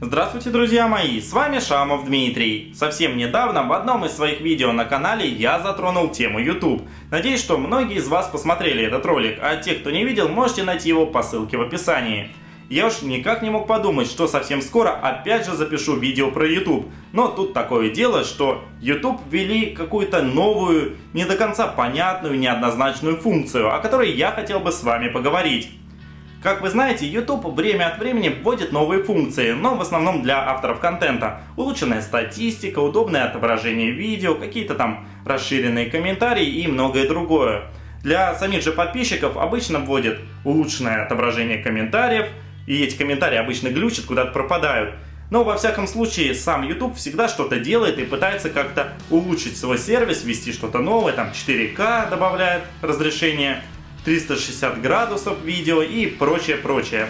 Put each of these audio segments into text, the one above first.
Здравствуйте, друзья мои, с вами Шамов Дмитрий. Совсем недавно в одном из своих видео на канале я затронул тему YouTube. Надеюсь, что многие из вас посмотрели этот ролик, а те, кто не видел, можете найти его по ссылке в описании. Я уж никак не мог подумать, что совсем скоро опять же запишу видео про YouTube. Но тут такое дело, что YouTube ввели какую-то новую, не до конца понятную, неоднозначную функцию, о которой я хотел бы с вами поговорить. Как вы знаете, YouTube время от времени вводит новые функции, но в основном для авторов контента. Улучшенная статистика, удобное отображение видео, какие-то там расширенные комментарии и многое другое. Для самих же подписчиков обычно вводят улучшенное отображение комментариев, и эти комментарии обычно глючат, куда-то пропадают. Но во всяком случае сам YouTube всегда что-то делает и пытается как-то улучшить свой сервис, ввести что-то новое, там 4К добавляет разрешение, 360 градусов видео и прочее.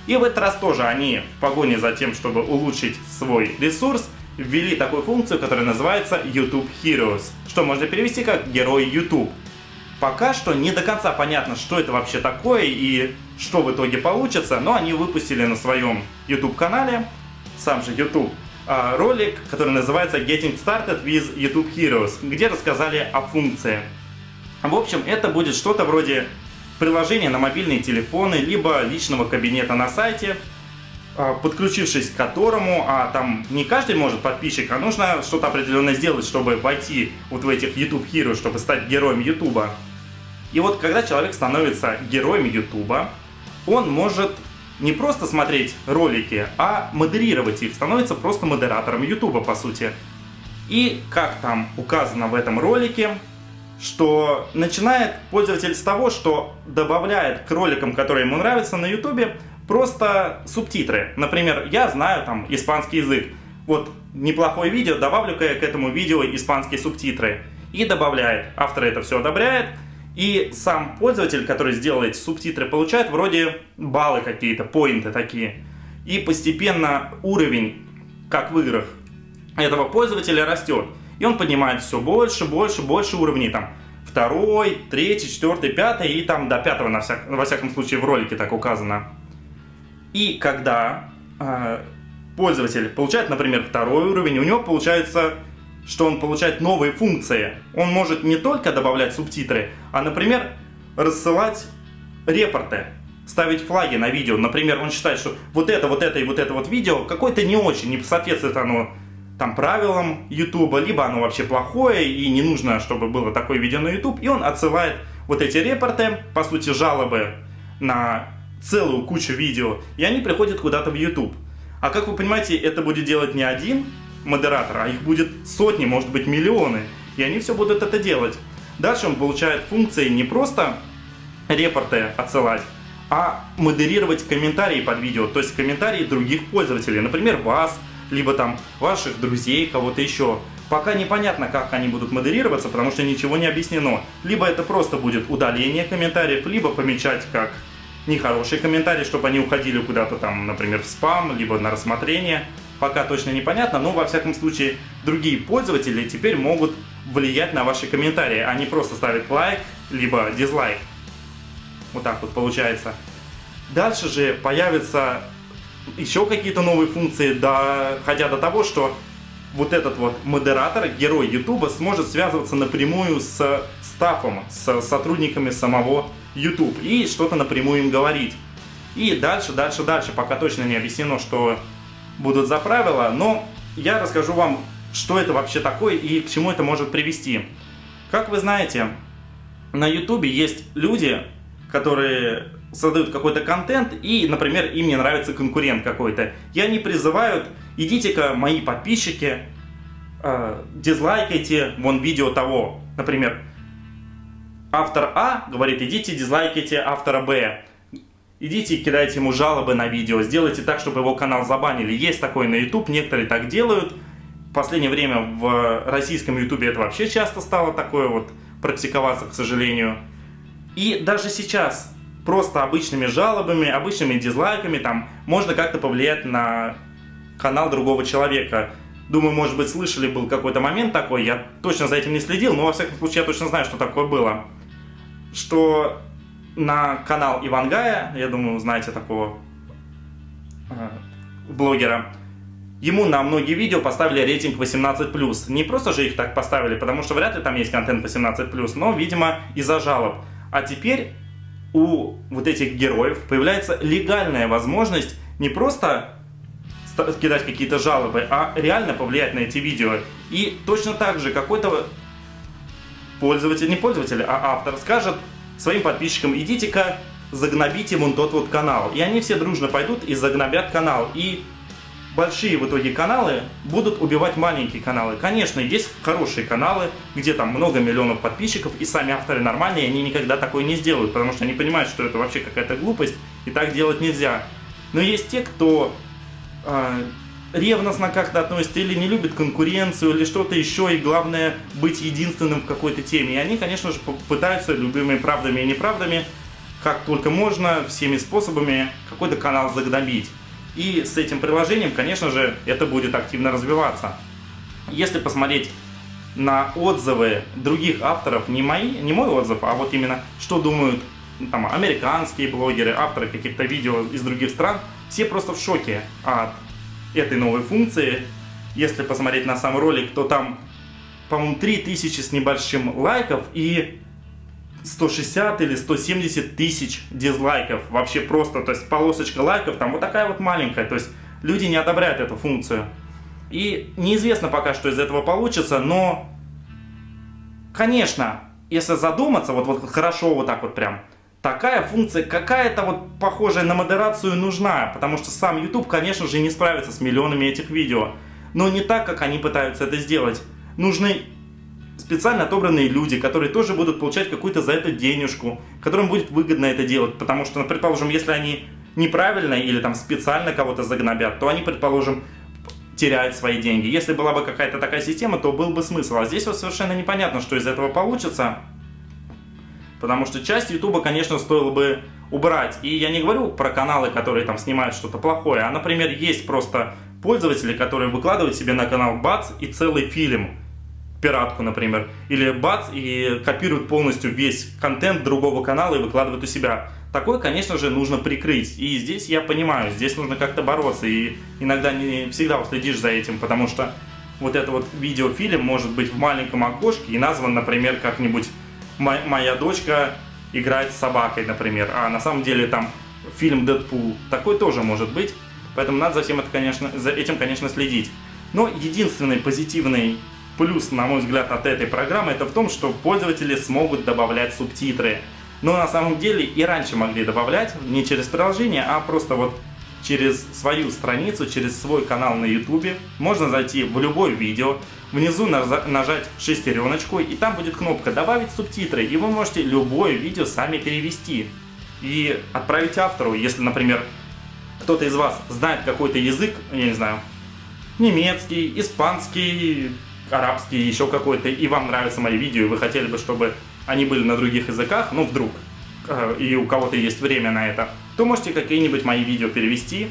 И в этот раз тоже они в погоне за тем, чтобы улучшить свой ресурс, ввели такую функцию, которая называется YouTube Heroes, что можно перевести как «Герой YouTube». Пока что не до конца понятно, что это вообще такое и что в итоге получится, но они выпустили на своем YouTube-канале, сам же YouTube, ролик, который называется Getting Started with YouTube Heroes, где рассказали о функции. В общем, это будет что-то вроде приложения на мобильные телефоны, либо личного кабинета на сайте, подключившись к которому, а там не каждый может подписчик, а нужно что-то определенное сделать, чтобы войти вот в этих YouTube Heroes, чтобы стать героем YouTube. И вот когда человек становится героем YouTube, он может не просто смотреть ролики, а модерировать их, становится просто модератором YouTube, по сути. И как там указано в этом ролике, что начинает пользователь с того, что добавляет к роликам, которые ему нравятся на YouTube, просто субтитры. Например, я знаю там испанский язык. Вот неплохое видео, добавлю-ка я к этому видео испанские субтитры. И добавляет. Автор это все одобряет. И сам пользователь, который сделал эти субтитры, получает вроде баллы какие-то, поинты такие. И постепенно уровень, как в играх, этого пользователя растет. И он поднимает все больше уровней, там, 2, 3, 4, 5, и там до 5 во всяком случае в ролике так указано. И когда пользователь получает, например, 2 уровень, у него получается, что он получает новые функции. Он может не только добавлять субтитры, а, например, рассылать репорты, ставить флаги на видео. Например, он считает, что вот это и вот это видео какое-то не очень, не соответствует оно там правилам YouTube, либо оно вообще плохое и не нужно, чтобы было такое видео на YouTube, и он отсылает вот эти репорты, по сути жалобы на целую кучу видео, и они приходят куда-то в YouTube. А как вы понимаете, это будет делать не один модератор, а их будет сотни, может быть миллионы, и они все будут это делать. Дальше он получает функции не просто репорты отсылать, а модерировать комментарии под видео, то есть комментарии других пользователей, например, вас, либо там ваших друзей, кого-то еще. Пока непонятно, как они будут модерироваться, потому что ничего не объяснено. Либо это просто будет удаление комментариев, либо помечать как нехорошие комментарии, чтобы они уходили куда-то там, например, в спам, либо на рассмотрение. Пока точно непонятно, но во всяком случае другие пользователи теперь могут влиять на ваши комментарии, а не просто ставить лайк, либо дизлайк. Вот так вот получается. Дальше же появится еще какие-то новые функции, доходя до того, что вот этот вот модератор, герой YouTube, сможет связываться напрямую с стафом, с сотрудниками самого YouTube и что-то напрямую им говорить. И дальше, пока точно не объяснено, что будут за правила, но я расскажу вам, что это вообще такое и к чему это может привести. Как вы знаете, на YouTube есть люди, которые создают какой-то контент, и, например, им не нравится конкурент какой-то. И они призывают: идите-ка, мои подписчики, дизлайкайте вон видео того. Например, автор А говорит: идите дизлайкайте автора Б. Идите кидайте ему жалобы на видео, сделайте так, чтобы его канал забанили. Есть такое на YouTube, некоторые так делают. В последнее время в российском YouTube это вообще часто стало такое вот практиковаться, к сожалению. И даже сейчас просто обычными жалобами, обычными дизлайками там можно как-то повлиять на канал другого человека. Думаю, может быть, слышали, был какой-то момент такой, я точно за этим не следил, но во всяком случае я точно знаю, что такое было. Что на канал Ивангая, я думаю, знаете такого блогера, ему на многие видео поставили рейтинг 18+. Не просто же их так поставили, потому что вряд ли там есть контент 18+, но, видимо, из-за жалоб. А теперь у вот этих героев появляется легальная возможность не просто кидать какие-то жалобы, а реально повлиять на эти видео. И точно так же какой-то пользователь, не пользователь, а автор скажет своим подписчикам: идите-ка, загнобите вон тот вот канал. И они все дружно пойдут и загнобят канал. И большие в итоге каналы будут убивать маленькие каналы. Конечно, есть хорошие каналы, где там много миллионов подписчиков, и сами авторы нормальные, и они никогда такое не сделают, потому что они понимают, что это вообще какая-то глупость, и так делать нельзя. Но есть те, кто ревностно как-то относится или не любит конкуренцию, или что-то еще, и главное быть единственным в какой-то теме. И они, конечно же, пытаются любыми правдами и неправдами, как только можно, всеми способами какой-то канал загнобить. И с этим приложением, конечно же, это будет активно развиваться. Если посмотреть на отзывы других авторов, не мой отзыв, а вот именно что думают там американские блогеры, авторы каких-то видео из других стран, все просто в шоке от этой новой функции. Если посмотреть на сам ролик, то там, по-моему, 3000 с небольшим лайков и 160 или 170 тысяч дизлайков. Вообще просто, то есть полосочка лайков там вот такая вот маленькая. То есть люди не одобряют эту функцию. И неизвестно пока, что из этого получится, но, конечно, если задуматься, вот хорошо вот так вот прям, такая функция какая-то вот похожая на модерацию нужна, потому что сам YouTube, конечно же, не справится с миллионами этих видео. Но не так, как они пытаются это сделать. Нужны специально отобранные люди, которые тоже будут получать какую-то за это денежку, которым будет выгодно это делать, потому что, предположим, если они неправильно или там специально кого-то загнобят, то они, предположим, теряют свои деньги. Если была бы какая-то такая система, то был бы смысл. А здесь вот совершенно непонятно, что из этого получится, потому что часть YouTube, конечно, стоило бы убрать. И я не говорю про каналы, которые там снимают что-то плохое, а, например, есть просто пользователи, которые выкладывают себе на канал бац и целый фильм, пиратку, например, или бац и копируют полностью весь контент другого канала и выкладывают у себя. Такое, конечно же, нужно прикрыть. И здесь я понимаю, здесь нужно как-то бороться, и иногда не всегда уследишь за этим, потому что вот это вот видеофильм может быть в маленьком окошке и назван, например, как-нибудь «Моя дочка играет с собакой», например, а на самом деле там фильм «Дэдпул». Такой тоже может быть, поэтому надо за этим, конечно, следить. Но единственный позитивный плюс, на мой взгляд, от этой программы, это в том, что пользователи смогут добавлять субтитры. Но на самом деле и раньше могли добавлять, не через приложение, а просто вот через свою страницу, через свой канал на YouTube. Можно зайти в любое видео, внизу нажать шестереночку, и там будет кнопка «Добавить субтитры», и вы можете любое видео сами перевести и отправить автору. Если, например, кто-то из вас знает какой-то язык, я не знаю, немецкий, испанский, арабский, еще какой-то, и вам нравятся мои видео, и вы хотели бы, чтобы они были на других языках, ну вдруг, и у кого-то есть время на это, то можете какие-нибудь мои видео перевести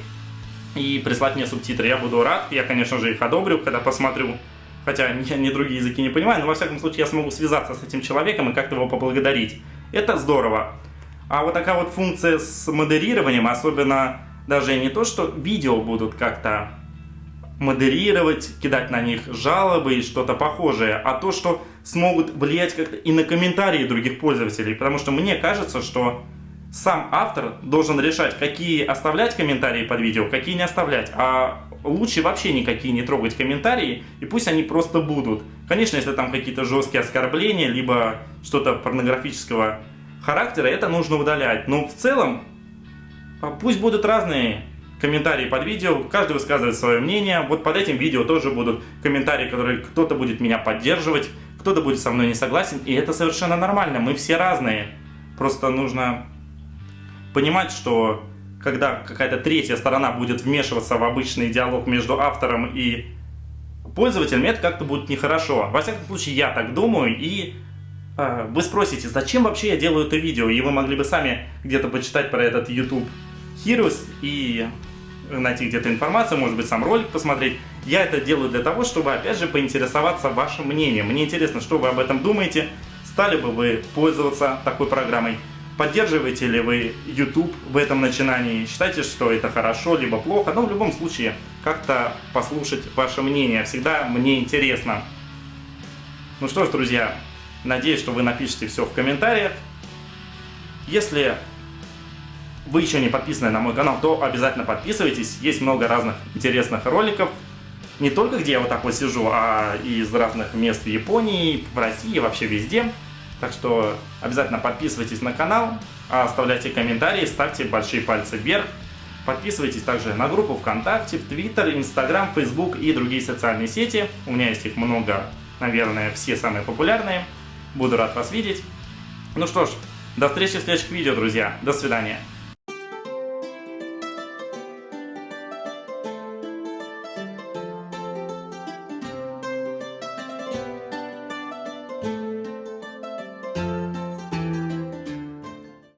и прислать мне субтитры. Я буду рад, я, конечно же, их одобрю, когда посмотрю, хотя я ни другие языки не понимаю, но во всяком случае я смогу связаться с этим человеком и как-то его поблагодарить. Это здорово. А вот такая вот функция с модерированием, особенно даже не то, что видео будут как-то модерировать, кидать на них жалобы и что-то похожее, а то, что смогут влиять как-то и на комментарии других пользователей, потому что мне кажется, что сам автор должен решать, какие оставлять комментарии под видео, какие не оставлять, а лучше вообще никакие не трогать комментарии, и пусть они просто будут. Конечно, если там какие-то жесткие оскорбления, либо что-то порнографического характера, это нужно удалять, но в целом пусть будут разные комментарии под видео, каждый высказывает свое мнение. Вот под этим видео тоже будут комментарии, которые кто-то будет меня поддерживать, кто-то будет со мной не согласен, и это совершенно нормально, мы все разные. Просто нужно понимать, что когда какая-то третья сторона будет вмешиваться в обычный диалог между автором и пользователем, это как-то будет нехорошо. Во всяком случае, я так думаю, и вы спросите, зачем вообще я делаю это видео, и вы могли бы сами где-то почитать про этот YouTube Heroes и найти где-то информацию, может быть, сам ролик посмотреть. Я это делаю для того, чтобы, опять же, поинтересоваться вашим мнением. Мне интересно, что вы об этом думаете. Стали бы вы пользоваться такой программой? Поддерживаете ли вы YouTube в этом начинании? Считаете, что это хорошо, либо плохо? Но в любом случае, как-то послушать ваше мнение. Всегда мне интересно. Ну что ж, друзья, надеюсь, что вы напишите все в комментариях. Если вы еще не подписаны на мой канал, то обязательно подписывайтесь. Есть много разных интересных роликов. Не только где я вот так вот сижу, а из разных мест в Японии, в России, вообще везде. Так что обязательно подписывайтесь на канал, оставляйте комментарии, ставьте большие пальцы вверх. Подписывайтесь также на группу ВКонтакте, в Твиттер, Инстаграм, Фейсбук и другие социальные сети. У меня есть их много, наверное, все самые популярные. Буду рад вас видеть. Ну что ж, до встречи в следующих видео, друзья. До свидания.